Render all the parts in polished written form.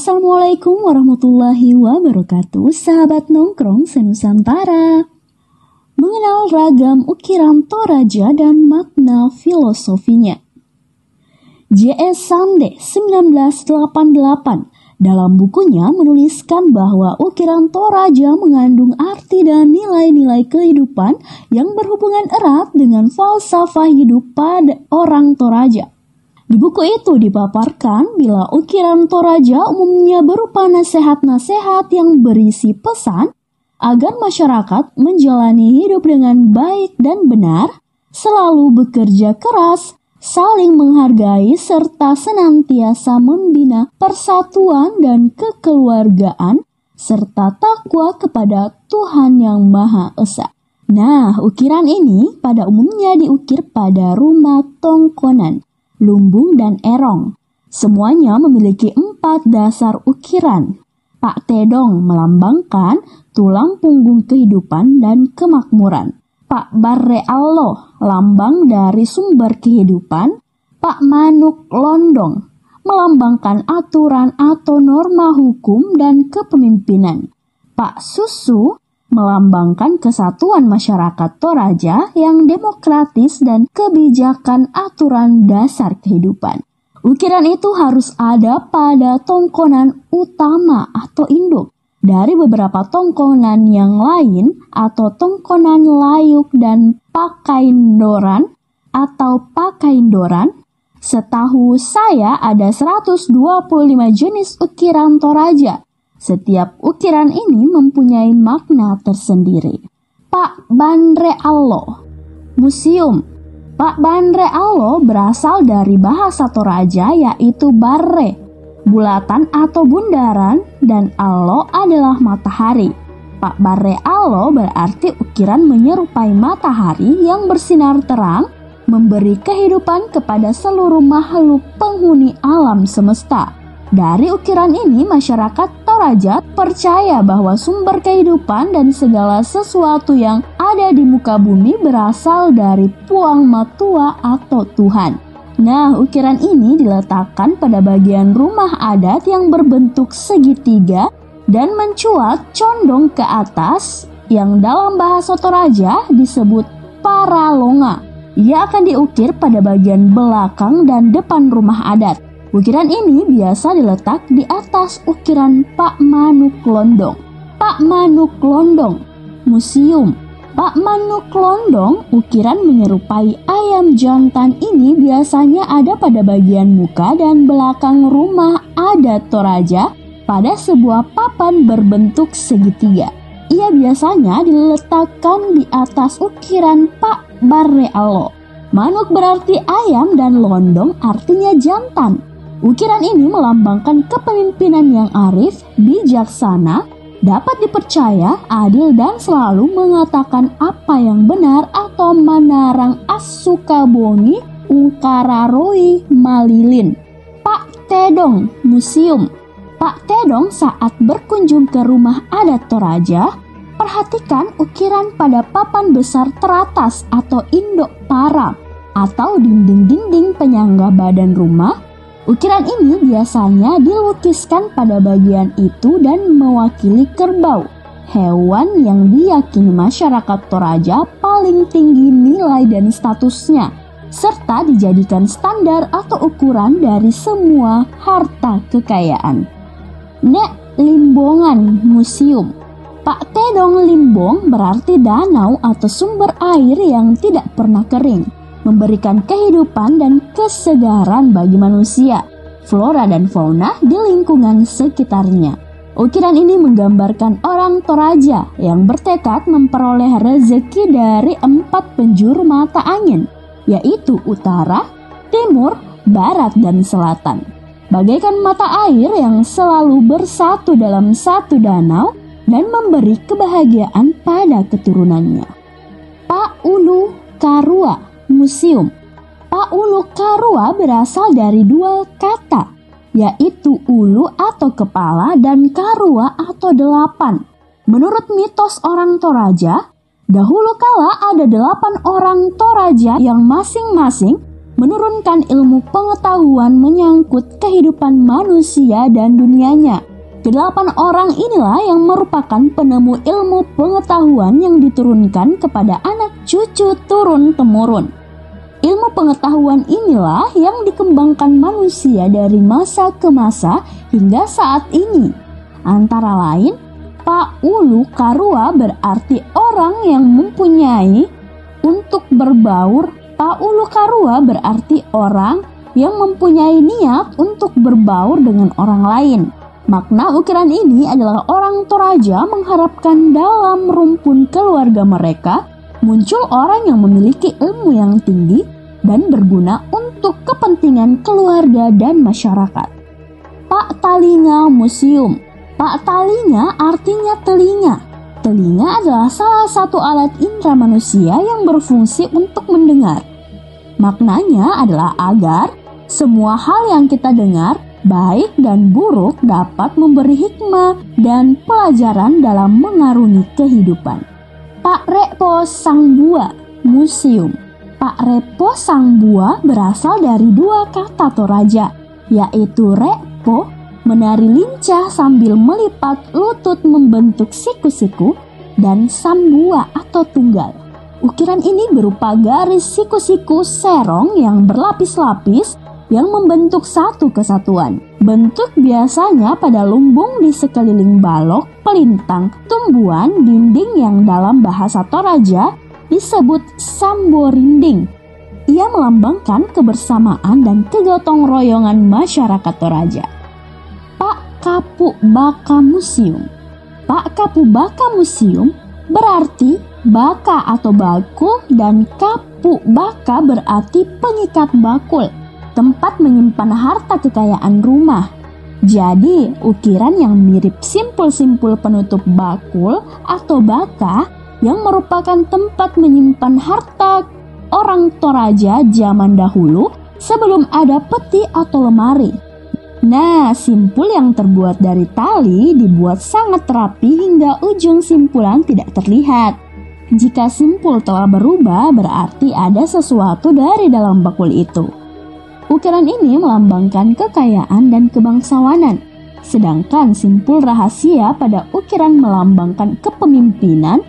Assalamualaikum warahmatullahi wabarakatuh, sahabat nongkrong senusantara. Mengenal ragam ukiran Toraja dan makna filosofinya. J.S. Sande 1988 dalam bukunya menuliskan bahwa ukiran Toraja mengandung arti dan nilai-nilai kehidupan yang berhubungan erat dengan falsafah hidup pada orang Toraja. Di buku itu dipaparkan bila ukiran Toraja umumnya berupa nasihat-nasihat yang berisi pesan agar masyarakat menjalani hidup dengan baik dan benar, selalu bekerja keras, saling menghargai, serta senantiasa membina persatuan dan kekeluargaan, serta takwa kepada Tuhan Yang Maha Esa. Nah, ukiran ini pada umumnya diukir pada rumah tongkonan, lumbung, dan erong. Semuanya memiliki 4 dasar ukiran. Pak Tedong melambangkan tulang punggung kehidupan dan kemakmuran. Pak Barre Allo, lambang dari sumber kehidupan. Pak Manuk Londong, melambangkan aturan atau norma hukum dan kepemimpinan. Pak Susu, melambangkan kesatuan masyarakat Toraja yang demokratis dan kebijakan aturan dasar kehidupan. Ukiran itu harus ada pada tongkonan utama atau induk. Dari beberapa tongkonan yang lain atau tongkonan layuk dan pakaindoran atau pakaindoran, setahu saya ada 125 jenis ukiran Toraja. Setiap ukiran ini mempunyai makna tersendiri. Pak Bandre Allo, Museum. Pak Bandre Allo berasal dari bahasa Toraja yaitu barre, bulatan atau bundaran, dan allo adalah matahari. Pak Barre Allo berarti ukiran menyerupai matahari yang bersinar terang, memberi kehidupan kepada seluruh makhluk penghuni alam semesta. Dari ukiran ini, masyarakat Toraja percaya bahwa sumber kehidupan dan segala sesuatu yang ada di muka bumi berasal dari Puang Matua atau Tuhan. Nah, ukiran ini diletakkan pada bagian rumah adat yang berbentuk segitiga dan mencuat condong ke atas, yang dalam bahasa Toraja disebut paralonga. Ia akan diukir pada bagian belakang dan depan rumah adat. Ukiran ini biasa diletak di atas ukiran Pak Manuk Londong. Pak Manuk Londong, Museum. Pak Manuk Londong, ukiran menyerupai ayam jantan ini biasanya ada pada bagian muka dan belakang rumah adat Toraja pada sebuah papan berbentuk segitiga. Ia biasanya diletakkan di atas ukiran Pak Barre Allo. Manuk berarti ayam dan londong artinya jantan. Ukiran ini melambangkan kepemimpinan yang arif, bijaksana, dapat dipercaya, adil, dan selalu mengatakan apa yang benar atau manarang as-sukaboni ungkararoi malilin. Pak Tedong, Museum. Pak Tedong saat berkunjung ke rumah adat Toraja, perhatikan ukiran pada papan besar teratas atau indok param atau dinding-dinding penyangga badan rumah. Ukiran ini biasanya dilukiskan pada bagian itu dan mewakili kerbau, hewan yang diyakini masyarakat Toraja paling tinggi nilai dan statusnya, serta dijadikan standar atau ukuran dari semua harta kekayaan. Nek Limbongan, Museum. Pak Tedong Limbong berarti danau atau sumber air yang tidak pernah kering, memberikan kehidupan dan kesegaran bagi manusia, flora dan fauna di lingkungan sekitarnya. Ukiran ini menggambarkan orang Toraja yang bertekad memperoleh rezeki dari 4 penjuru mata angin, yaitu utara, timur, barat, dan selatan. Bagaikan mata air yang selalu bersatu dalam satu danau dan memberi kebahagiaan pada keturunannya. Pak Ulu Karua, Museum. Pak Ulu Karua berasal dari 2 kata, yaitu ulu atau kepala dan karua atau 8. Menurut mitos orang Toraja, dahulu kala ada 8 orang Toraja yang masing-masing menurunkan ilmu pengetahuan menyangkut kehidupan manusia dan dunianya. Kedelapan orang inilah yang merupakan penemu ilmu pengetahuan yang diturunkan kepada anak cucu turun-temurun. Ilmu pengetahuan inilah yang dikembangkan manusia dari masa ke masa hingga saat ini. Antara lain, Paulu Karua berarti orang yang mempunyai untuk berbaur. Paulu Karua berarti orang yang mempunyai niat untuk berbaur dengan orang lain. Makna ukiran ini adalah orang Toraja mengharapkan dalam rumpun keluarga mereka muncul orang yang memiliki ilmu yang tinggi dan berguna untuk kepentingan keluarga dan masyarakat. Pak Talinga Museum. Pak Talinga artinya telinga. Telinga adalah salah satu alat indera manusia yang berfungsi untuk mendengar. Maknanya adalah agar semua hal yang kita dengar, baik dan buruk, dapat memberi hikmah dan pelajaran dalam mengarungi kehidupan. Pak Repo Sangbua Museum. Pak Repo Sangbua berasal dari dua kata Toraja, yaitu repo, menari lincah sambil melipat lutut membentuk siku-siku, dan sambua atau tunggal. Ukiran ini berupa garis siku-siku serong yang berlapis-lapis yang membentuk satu kesatuan. Bentuk biasanya pada lumbung di sekeliling balok, pelintang, tumbuhan, dinding yang dalam bahasa Toraja disebut samborinding. Ia melambangkan kebersamaan dan kegotong royongan masyarakat Toraja. Pak Kapu Baka Museum. Pak Kapu Baka Museum berarti baka atau bakul dan kapu baka berarti pengikat bakul, tempat menyimpan harta kekayaan rumah. Jadi, ukiran yang mirip simpul-simpul penutup bakul atau baka yang merupakan tempat menyimpan harta orang Toraja zaman dahulu sebelum ada peti atau lemari. Nah, simpul yang terbuat dari tali dibuat sangat rapi hingga ujung simpulan tidak terlihat. Jika simpul telah berubah, berarti ada sesuatu dari dalam bakul itu. Ukiran ini melambangkan kekayaan dan kebangsawanan, sedangkan simpul rahasia pada ukiran melambangkan kepemimpinan,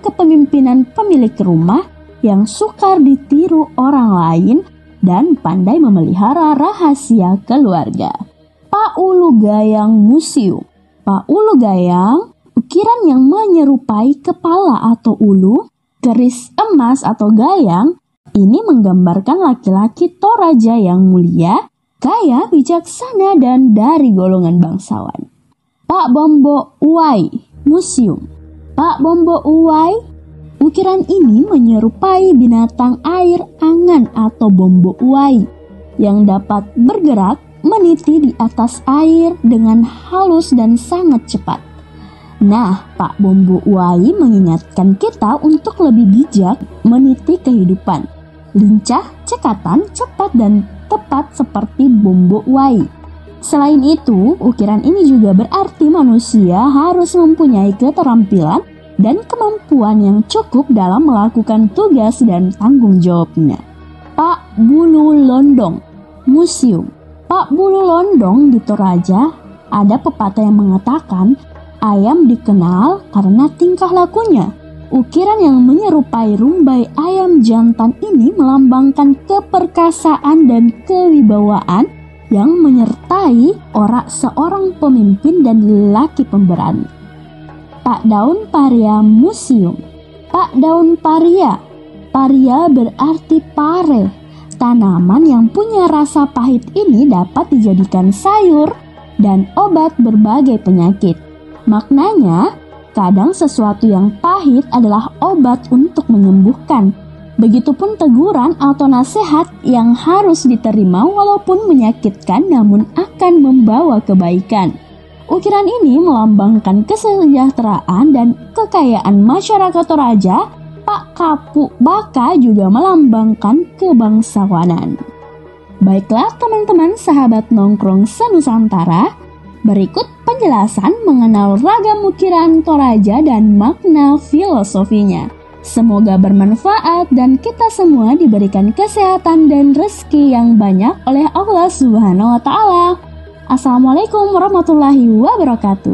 kepemimpinan pemilik rumah yang sukar ditiru orang lain dan pandai memelihara rahasia keluarga. Pak Ulu Gayang Museum. Pak Ulu Gayang, ukiran yang menyerupai kepala atau ulu, keris emas atau gayang, ini menggambarkan laki-laki Toraja yang mulia, kaya, bijaksana, dan dari golongan bangsawan. Pak Bombo Uwai Museum. Pak Bombo Uwai, ukiran ini menyerupai binatang air angan atau bombo uwai yang dapat bergerak meniti di atas air dengan halus dan sangat cepat. Nah, Pak Bombo Uwai mengingatkan kita untuk lebih bijak meniti kehidupan, lincah, cekatan, cepat, dan tepat seperti bombo uwai. Selain itu, ukiran ini juga berarti manusia harus mempunyai keterampilan dan kemampuan yang cukup dalam melakukan tugas dan tanggung jawabnya. Pak Bulu Londong Museum. Pak Bulu Londong di Toraja ada pepatah yang mengatakan ayam dikenal karena tingkah lakunya. Ukiran yang menyerupai rumbai ayam jantan ini melambangkan keperkasaan dan kewibawaan yang menyertai seorang pemimpin dan lelaki pemberani. Pak Daun Paria Museum. Pak Daun Paria. Paria berarti pare. Tanaman yang punya rasa pahit ini dapat dijadikan sayur dan obat berbagai penyakit. Maknanya, kadang sesuatu yang pahit adalah obat untuk menyembuhkan. Begitupun teguran atau nasihat yang harus diterima walaupun menyakitkan namun akan membawa kebaikan. Ukiran ini melambangkan kesejahteraan dan kekayaan masyarakat Toraja. Pak Kapu Baka juga melambangkan kebangsawanan. Baiklah teman-teman sahabat nongkrong senusantara, berikut penjelasan mengenal ragam ukiran Toraja dan makna filosofinya. Semoga bermanfaat dan kita semua diberikan kesehatan dan rezeki yang banyak oleh Allah Subhanahu wa Ta'ala. Assalamualaikum warahmatullahi wabarakatuh.